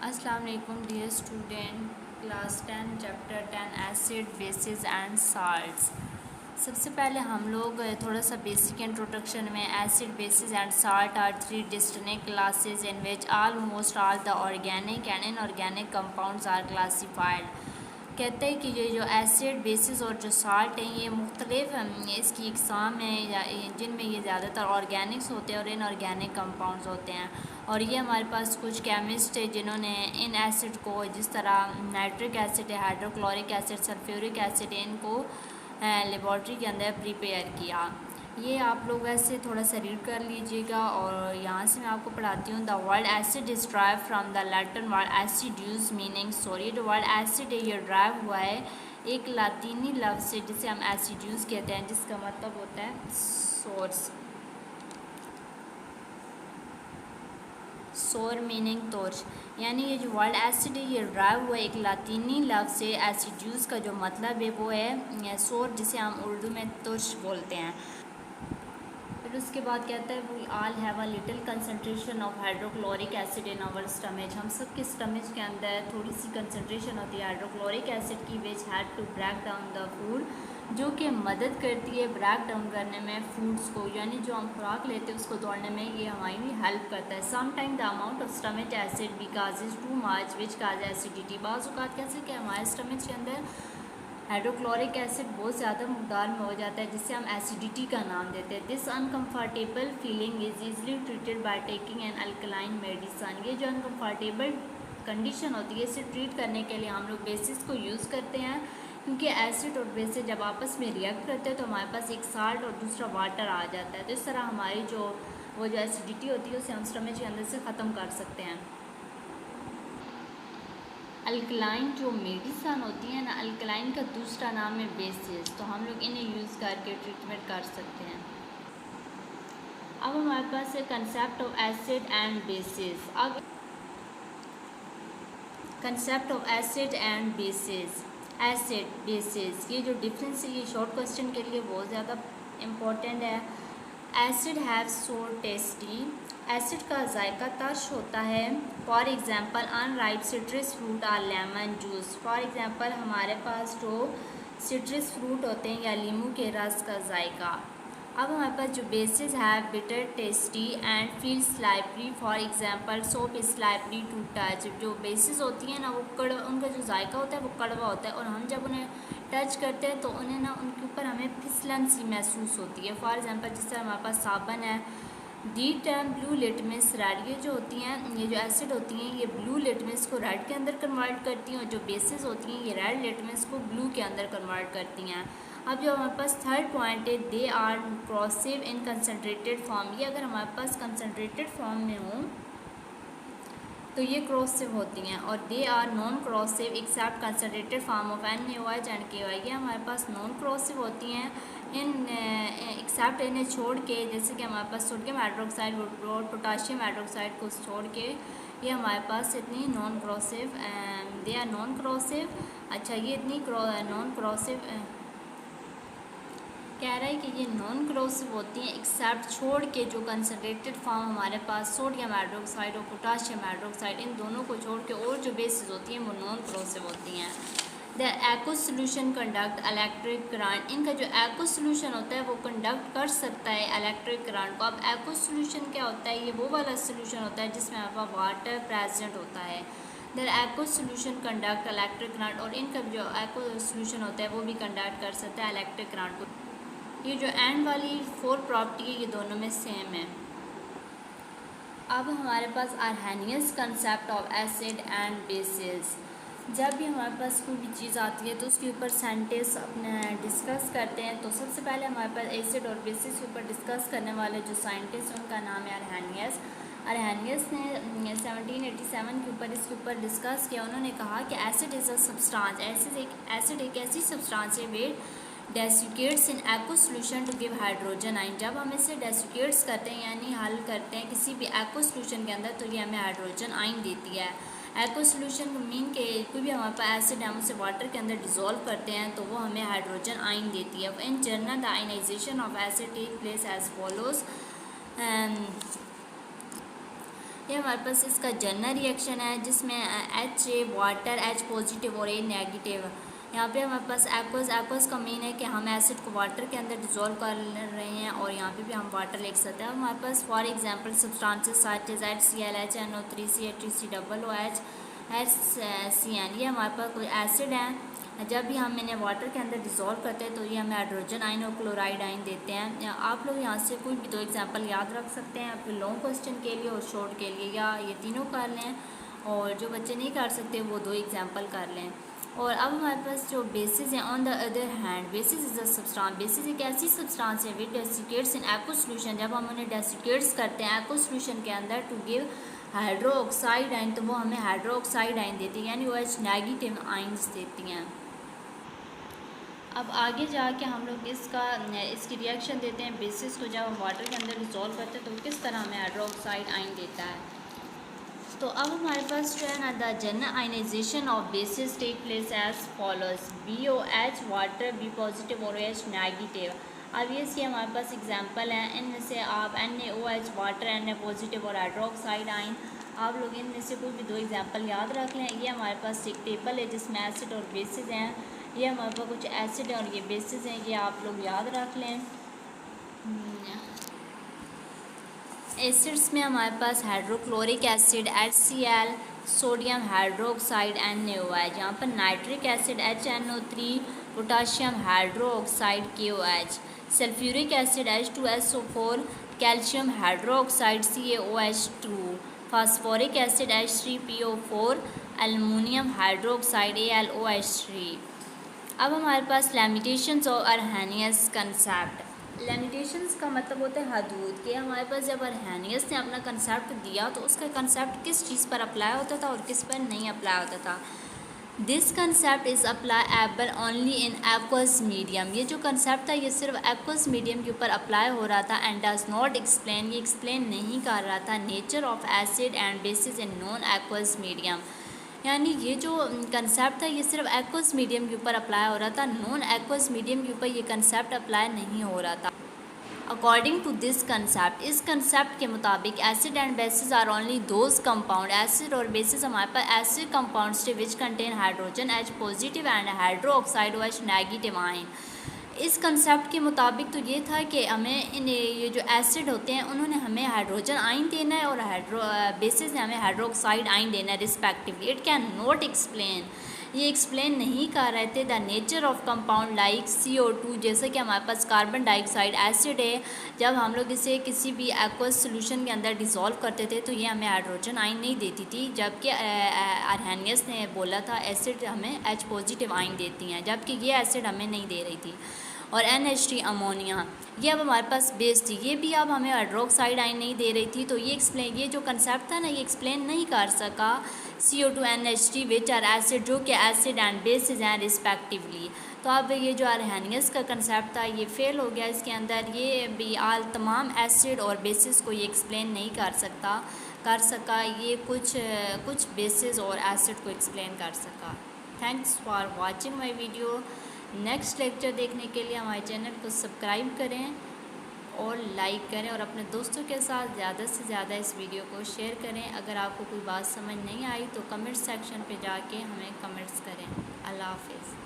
अस्सलाम वालेकुम dear student, class 10 chapter 10 acid bases and salts. सबसे पहले हम लोग थोड़ा सा बेसिक इंट्रोडक्शन में acid bases and salt are three distinct classes in which almost all the organic and inorganic compounds are classified. कहते हैं कि ये जो एसिड बेसिस और जो साल्ट हैं ये मुख्तलिफ इसकी इकसाम हैं जिनमें ये ज़्यादातर ऑर्गेनिक्स होते हैं और इनऑर्गेनिक कंपाउंड्स होते हैं। और ये हमारे पास कुछ केमिस्ट है जिन्होंने इन एसिड को, जिस तरह नाइट्रिक एसिड है, हाइड्रोक्लोरिक एसिड, सल्फ्यूरिक एसिड है, इनको लेबॉर्ट्री के अंदर प्रिपेयर किया। ये आप लोग ऐसे थोड़ा सा रीड कर लीजिएगा। और यहाँ से मैं आपको पढ़ाती हूँ। The word acid is derived from the Latin word acidus meaning sour. ये जो वर्ड एसिड है ये ड्राइव हुआ है एक लातीनी लफ्ज़ से जिसे हम एसिड्यूस कहते हैं, जिसका मतलब होता है सोर्स। सोर मीनिंग तोर्च, यानी ये जो वर्ड एसिड है ये ड्राइव हुआ एक लातीनी लफ्ज़ से। एसिड्यूस का जो मतलब है वो है सोर, जिसे हम उर्दू में तोर्च बोलते हैं। फिर उसके बाद कहता है we all have a little concentration of hydrochloric acid in our stomach. हम सब के स्टमच के अंदर थोड़ी सी कंसनट्रेशन होती है हाइड्रोक्लोरिक एसिड की, which had to break down the food, जो कि मदद करती है ब्रेक डाउन करने में फूड्स को, यानी जो हम खुराक लेते हैं उसको तोड़ने में ये हमारी हेल्प करता है। Sometime the amount of stomach acid because is too much which cause acidity. बाज़ औक़ात कैसे कि हमारे स्टमच के अंदर हाइड्रोक्लोरिक एसिड बहुत ज़्यादा मकदार में हो जाता है, जिससे हम एसिडिटी का नाम देते हैं। This uncomfortable feeling is easily treated by taking an alkaline medicine. ये जो अनकम्फर्टेबल कंडीशन होती है इसे ट्रीट करने के लिए हम लोग बेसिस को यूज़ करते हैं, क्योंकि एसिड और बेसिस जब आपस में रिएक्ट करते हैं तो हमारे पास एक साल्ट और दूसरा वाटर आ जाता है। तो इस तरह हमारी जो एसिडिटी होती है उसे हम स्टमच के अंदर से ख़त्म कर सकते हैं। अल्कलाइन जो मेडिसन होती है ना, अल्कलाइन का दूसरा नाम है बेसिस, तो हम लोग इन्हें यूज़ करके ट्रीटमेंट कर सकते हैं। अब हमारे पास है concept of acid and bases. अब concept of acid and bases, acid bases, ये जो डिफरेंस है ये शॉर्ट क्वेश्चन के लिए बहुत ज़्यादा इम्पोर्टेंट है। एसिड हैव सोर टेस्टी, एसिड का जायका तर्श होता है। For example unripe citrus fruit और लेमन जूस। फॉर एग्ज़ाम्पल हमारे पास जो सिट्रस फ्रूट होते हैं या लीमू के रस का जायका। अब हमारे पास जो बेसिस है bitter tasty and feel slippery. For example soap is slippery to touch. जो बेसिस होती हैं ना वो उनका जो जायका होता है वो कड़वा होता है, और हम जब उन्हें टच करते हैं तो उन्हें ना उनके ऊपर हमें फिसलन सी महसूस होती है। फॉर एग्ज़ाम्पल जिस तरह हमारे पास साबन है, the term blue litmus red. ये जो होती हैं, ये जो एसिड होती हैं ये ब्लू लिटमस को रेड के अंदर कन्वर्ट करती हैं, और जो बेसिस होती हैं ये रेड लिटमस को ब्लू के अंदर कन्वर्ट करती हैं। अब जो हमारे पास थर्ड पॉइंट है, they are corrosive in concentrated form. ये अगर हमारे पास कंसनट्रेटेड फॉर्म में हो तो ये क्रॉसिव होती हैं, और they are non corrosive except concentrated form of NaOH and KOH। ये हमारे पास नॉन क्रॉसिव होती हैं इन एक्सेप्ट इन्हें छोड़ के, जैसे कि हमारे पास सोडियम हाइड्रोक्साइड और पोटाशियम हाइड्रोक्साइड को छोड़ के ये हमारे पास इतनी नॉन क्रॉसिव, दे आर नॉन क्रॉसिव। अच्छा, ये इतनी नॉन क्रॉसिव कह रहा है कि ये नॉन क्रॉसिव होती हैं एक्सेप्ट छोड़ के जो कंसनट्रेटेड फॉर्म हमारे पास सोडियम हाइड्रोक्साइड और पोटाशियम हाइड्रोक्साइड, इन दोनों को छोड़ के और जो बेसिस होती हैं वो नॉन क्रॉसिव होती हैं। The aqueous solution conduct electric current. इनका जो एक्व सोल्यूशन होता है वो कंडक्ट कर सकता है इलेक्ट्रिक करंट को। अब एक्व सोल्यूशन क्या होता है? ये वो वाला सोल्यूशन होता है जिसमें आपका वाटर प्रेजेंट होता है। The aqueous solution conduct electric current, और इनका जो एक्व सोल्यूशन होता है वो भी कंडक्ट कर सकता है इलेक्ट्रिक करंट को। ये जो एंड वाली 4 प्रॉपर्टी है ये दोनों में सेम है। अब हमारे पास Arrhenius concept of acid and bases. जब भी हमारे पास कोई भी चीज़ आती है तो उसके ऊपर साइंटिस्ट अपने डिस्कस करते हैं, तो सबसे पहले हमारे पास एसिड और बेसिस के ऊपर डिस्कस करने वाले जो साइंटिस्ट उनका नाम है आर्हेनियस। आर्हेनियस ने 1787 के ऊपर इसके ऊपर डिस्कस किया। उन्होंने कहा कि acid is a substance, acid एक ऐसी सब्सटेंस है वे dissociates in aqueous solution to give hydrogen ion. जब हम इसे डेसिकेट्स करते हैं यानी हल करते हैं किसी भी एक्व सोल्यूशन के अंदर, तो ये हमें हाइड्रोजन आइन देती है। एक्व सोल्यूशन को मीन के कोई भी हमारे पास एसिड है हम उसे वाटर के अंदर डिज़ोल्व करते हैं तो वो हमें हाइड्रोजन आइन देती है। In general the ionisation of acid take place as follows. ये हमारे पास इसका जनरल रिएक्शन है जिसमें H वाटर, H पॉजिटिव और A नेगेटिव। यहाँ पे हमारे पास एक्वस का मीन है कि हम एसिड को वाटर के अंदर डिज़ोल्व कर रहे हैं और यहाँ पे भी हम वाटर लिख सकते हैं। हमारे पास for example substances such as HCl, HNO3, CH3COOH, HCN, ये हमारे पास कोई एसिड हैं। जब भी हम इन्हें वाटर के अंदर डिज़ोल्व करते हैं तो ये हमें हाइड्रोजन आइन और क्लोराइड आइन देते हैं। आप लोग यहाँ से कोई भी 2 एग्जांपल याद रख सकते हैं अपने लॉन्ग क्वेश्चन के लिए और शॉर्ट के लिए, या ये तीनों कर लें, और जो बच्चे नहीं कर सकते वो 2 एग्जांपल कर लें। और अब हमारे पास जो बेसिस हैं, on the other hand basis is a substance. Basis एक ऐसी सब्सटेंस है विच डेसिकेट्स इन एक्व सोल्यूशन। जब हम उन्हें डेसिकेट्स करते हैं एक्व सोल्यूशन के अंदर टू गिव हाइड्रो ऑक्साइड आइन, तो वो हमें हाइड्रो ऑक्साइड आइन देती है, यानी OH नेगेटिव आइंस देती हैं। अब आगे जाके हम लोग इसकी रिएक्शन देते हैं बेसिस को। जब हम वाटर के अंदर डिज़ोल्व करते हैं तो किस तरह हमें हाइड्रो ऑक्साइड आइन देता है। तो अब हमारे पास जो है ना, the general ionisation of bases take place as follows: BOH water, B positive और OH नेगेटिव। अब ये इसके हमारे पास एग्जांपल हैं। इनमें से आप NaOH वाटर, Na पॉजिटिव और हाइड्रोक्साइड आइन, आप लोग इनमें से कोई भी 2 एग्जांपल याद रख लें। ये हमारे पास एक टेबल है जिसमें एसिड और बेसिस हैं। ये हमारे पास कुछ एसिड और ये बेसिस हैं, ये आप लोग याद रख लें। एसिड्स में हमारे पास hydrochloric acid HCl, sodium hydroxide NaOH, यहाँ पर nitric acid HNO3, potassium hydroxide KOH, sulphuric acid H2SO4, calcium hydroxide CaOH2, phosphoric acid H3PO4, aluminium hydroxide AlOH3। अब हमारे पास लिमिटेशंस और अर्हेनियस कंसेप्ट। लिमिटेशंस का मतलब होता है हदूद, कि हमारे पास जब अर्हेनियस ने अपना कंसेप्ट दिया तो उसका कंसेप्ट किस चीज़ पर अप्लाई होता था और किस पर नहीं अप्लाई होता था। This concept is applicable only in aqueous medium. ये जो कंसेप्ट था ये सिर्फ एक्वस मीडियम के ऊपर अप्लाई हो रहा था। एंड डज नॉट एक्सप्लेन, ये एक्सप्लेन नहीं कर रहा था nature of acid and basis in non aqueous medium. यानी ये जो कंसेप्ट था ये सिर्फ एक्वस मीडियम के ऊपर अप्लाई हो रहा था, नॉन एक्वस मीडियम के ऊपर ये कंसेप्ट अप्लाई नहीं हो रहा था। अकॉर्डिंग टू दिस कंसेप्ट, इस कंसेप्ट के मुताबिक acid and bases are only those compound, acid और बेसिस हमारे पास ऐसे कंपाउंड्स थे which contain hydrogen H positive and hydroxide OH negative ion. इस कंसेप्ट के मुताबिक तो ये था कि हमें ये जो एसिड होते हैं उन्होंने हमें हाइड्रोजन आइन देना है और बेसिस ने हमें हाइड्रोक्साइड आइन देना है respectively. It can not explain, ये एक्सप्लेन नहीं कर रहे थे the nature of compound like CO2, जैसे कि हमारे पास कार्बन डाइऑक्साइड एसिड है। जब हम लोग इसे किसी भी एक्वस सोल्यूशन के अंदर डिज़ोल्व करते थे तो ये हमें हाइड्रोजन आइन नहीं देती थी, जबकि अर्हेनियस ने बोला था एसिड हमें H पॉजिटिव आइन देती हैं, जबकि ये एसिड हमें नहीं दे रही थी। और NH3 अमोनिया, ये अब हमारे पास बेस थी, ये भी अब हमें हाइड्रोक्साइड आइन नहीं दे रही थी। तो ये जो कंसेप्ट था ना ये एक्सप्लेन नहीं कर सका CO2 NH3 which are acid, जो कि एसिड एंड बेसिस हैं रिस्पेक्टिवली। तो अब ये जो अर्हेनियस का कंसेप्ट था ये फेल हो गया इसके अंदर। ये भी तमाम एसिड और बेसिस को ये एक्सप्लेन नहीं कर सका, ये कुछ बेसिस और एसिड को एक्सप्लेन कर सका। Thanks for watching my video. Next lecture देखने के लिए हमारे चैनल को सब्सक्राइब करें और लाइक करें और अपने दोस्तों के साथ ज़्यादा से ज़्यादा इस वीडियो को शेयर करें। अगर आपको कोई बात समझ नहीं आई तो कमेंट सेक्शन पे जाके हमें कमेंट्स करें। अल्लाह हाफिज़।